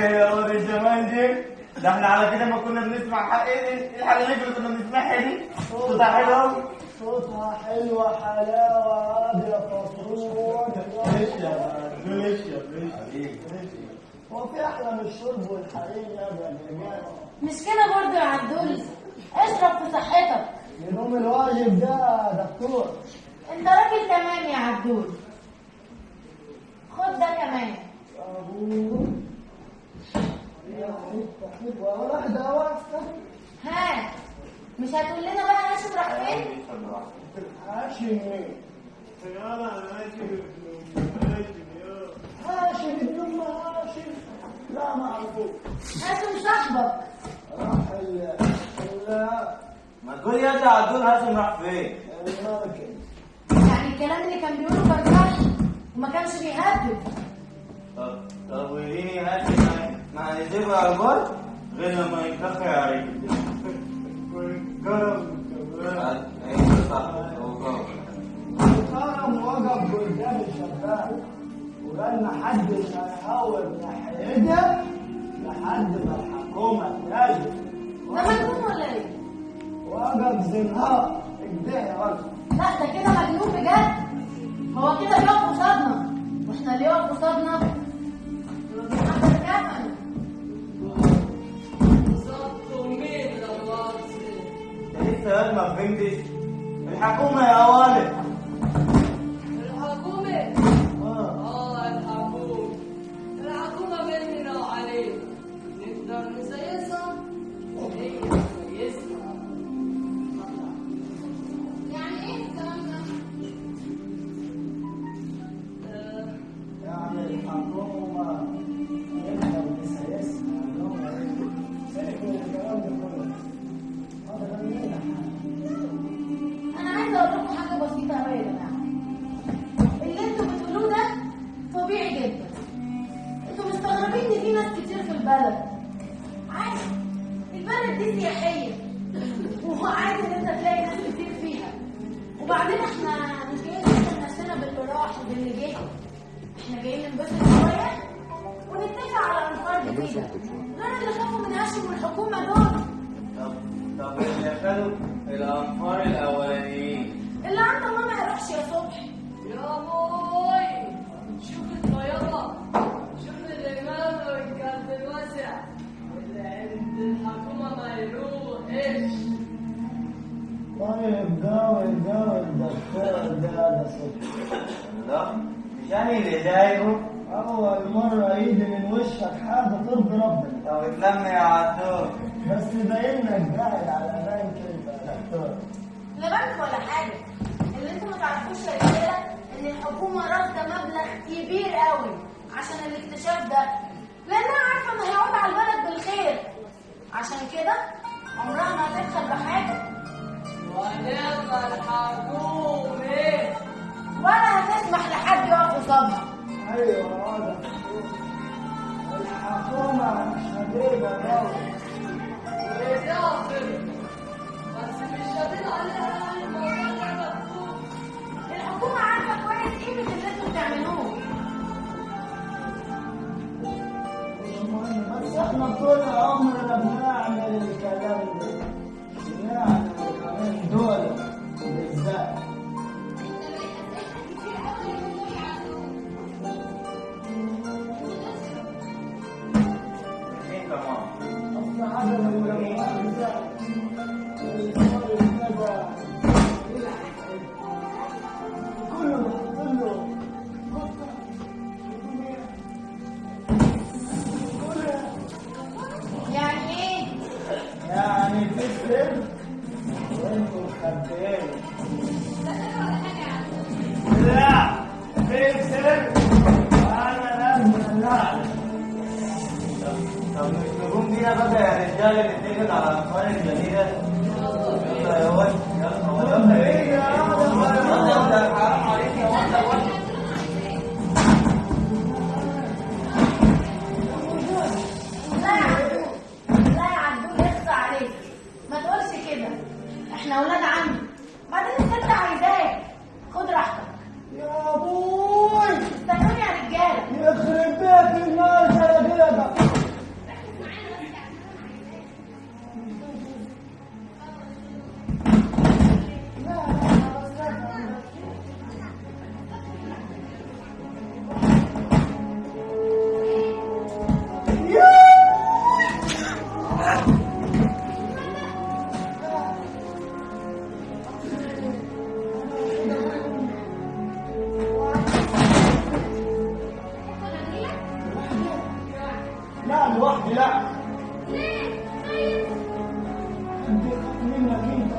يا ولد الجمال دي، ده احنا على كده ما كنا بنسمع ايه الحاجات اللي كنا بنسمعها دي؟ صوتها حلو قوي. صوتها حلوة حلاوة يا فطرون. هو في أحلى من الشرب والحريم يا جماعة؟ مش كده برضه يا عدول، اشرب في صحتك. ينوم الواجب ده يا دكتور. انت راجل تمام يا عدول، خد ده كمان. أبوه يا حتة حلوة واحدة واحدة. ها مش هتقول لنا بقى هاشم راح فين؟ هاشم مين؟ هاشم ابن أم هاشم؟ لا ما أعرفوش. هاشم صاحبك. راح ما تقول يا ابني عدول هاشم راح فين؟ المركز. يعني الكلام اللي كان بيقوله كان صح وما كانش بيهدد. طب وليه هاشم ما هيسيبه على البر غير لما يتأخر عليك؟ ايوه صح، هو كرم وقف قدام الشباب وقال محدش هيحاول ناحيتها لحد ما الحكومة تنادي. ده مجنون ولا ايه؟ وقف زنهار اجديه يا راجل. لا ده كده مجنون بجد. هو كده بيقف قصادنا، واحنا اللي يقف قصادنا بنحضر كفن. لسه يا ما فهمتش؟ الحكومة يا والد. الحكومة؟ الحكومة مننا وعلينا نقدر نسيسها وهي تسيسها. يعني ايه الكلام ده؟ يعني الحكومة نقدر نسيسها. سيبك من الكلام ده كله. هذا غنينا. انا عايزه اقول لكم حاجه بسيطه قوي يا جماعه. اللي انتوا بتقولوه ده طبيعي جدا. انتوا مستغربين ان في ناس كتير في البلد. عادي، البلد دي سياحيه وعادي ان انت تلاقي ناس كتير فيها. وبعدين احنا مش جايين نسال نفسنا باللي راح وباللي جه، احنا جايين ننبسط شويه ونتفق على انفار جديده غير اللي خافوا من هاشم والحكومه دول. طب اللي خدوا الأنفار الأولانيين اللي عنده ما يروحش يا صبحي. يا بوي شوف الطيارة، شوف الإمام والجد الواسع اللي عند الحكومة ما يروحش. طيب قوي الدكتور ده صبحي. لا مش يعني اللي دايره. أول مرة يجي من وشك حاجة ترضي ربنا. طب اتلم يا عدول. بس باينك قاعد على بنك انت يا دكتور. لا بنك ولا حاجه. اللي انتوا ما تعرفوش يا رجاله ان الحكومه رافضه مبلغ كبير قوي عشان الاكتشاف ده، لانها عارفه انه هيعود على البلد بالخير. عشان كده عمرها ما هتدخل بحاجه ونعم الحكومة ولا هتسمح لحد يقف قصادها. ايوه هذا الحكومة شديدة قوي. ويدافر بس مش شديد عليها الموضوع ده مكتوب. الحكومه عارفه كويس قيمه اللي انتوا بتعملوه. بس احنا طول عمرنا بنعمل الكلام ده. بنعمل الكلام دول بالذات. مين كمان؟ اصل عدم المؤاخذة يعني ايه؟ يعني في سر وانتم مخبيين. لا في سر وانا لازم اعرف. طب مش نقوم بينا بقى يا رجاله نتفق على الأنفار الجديدة؟ يلا يا ولد يلا حرام عليك يا ولد. لا يا عدول يخصى عليك، ما تقولش كده. احنا اولاد عم، بعدين الست عايزاك. خد راحتك. يا ابوي استنوني يا رجاله. يخرب بيت الناس يا جدع. لوحدي لا. ليه؟ خايف؟ انت خاف منك انت.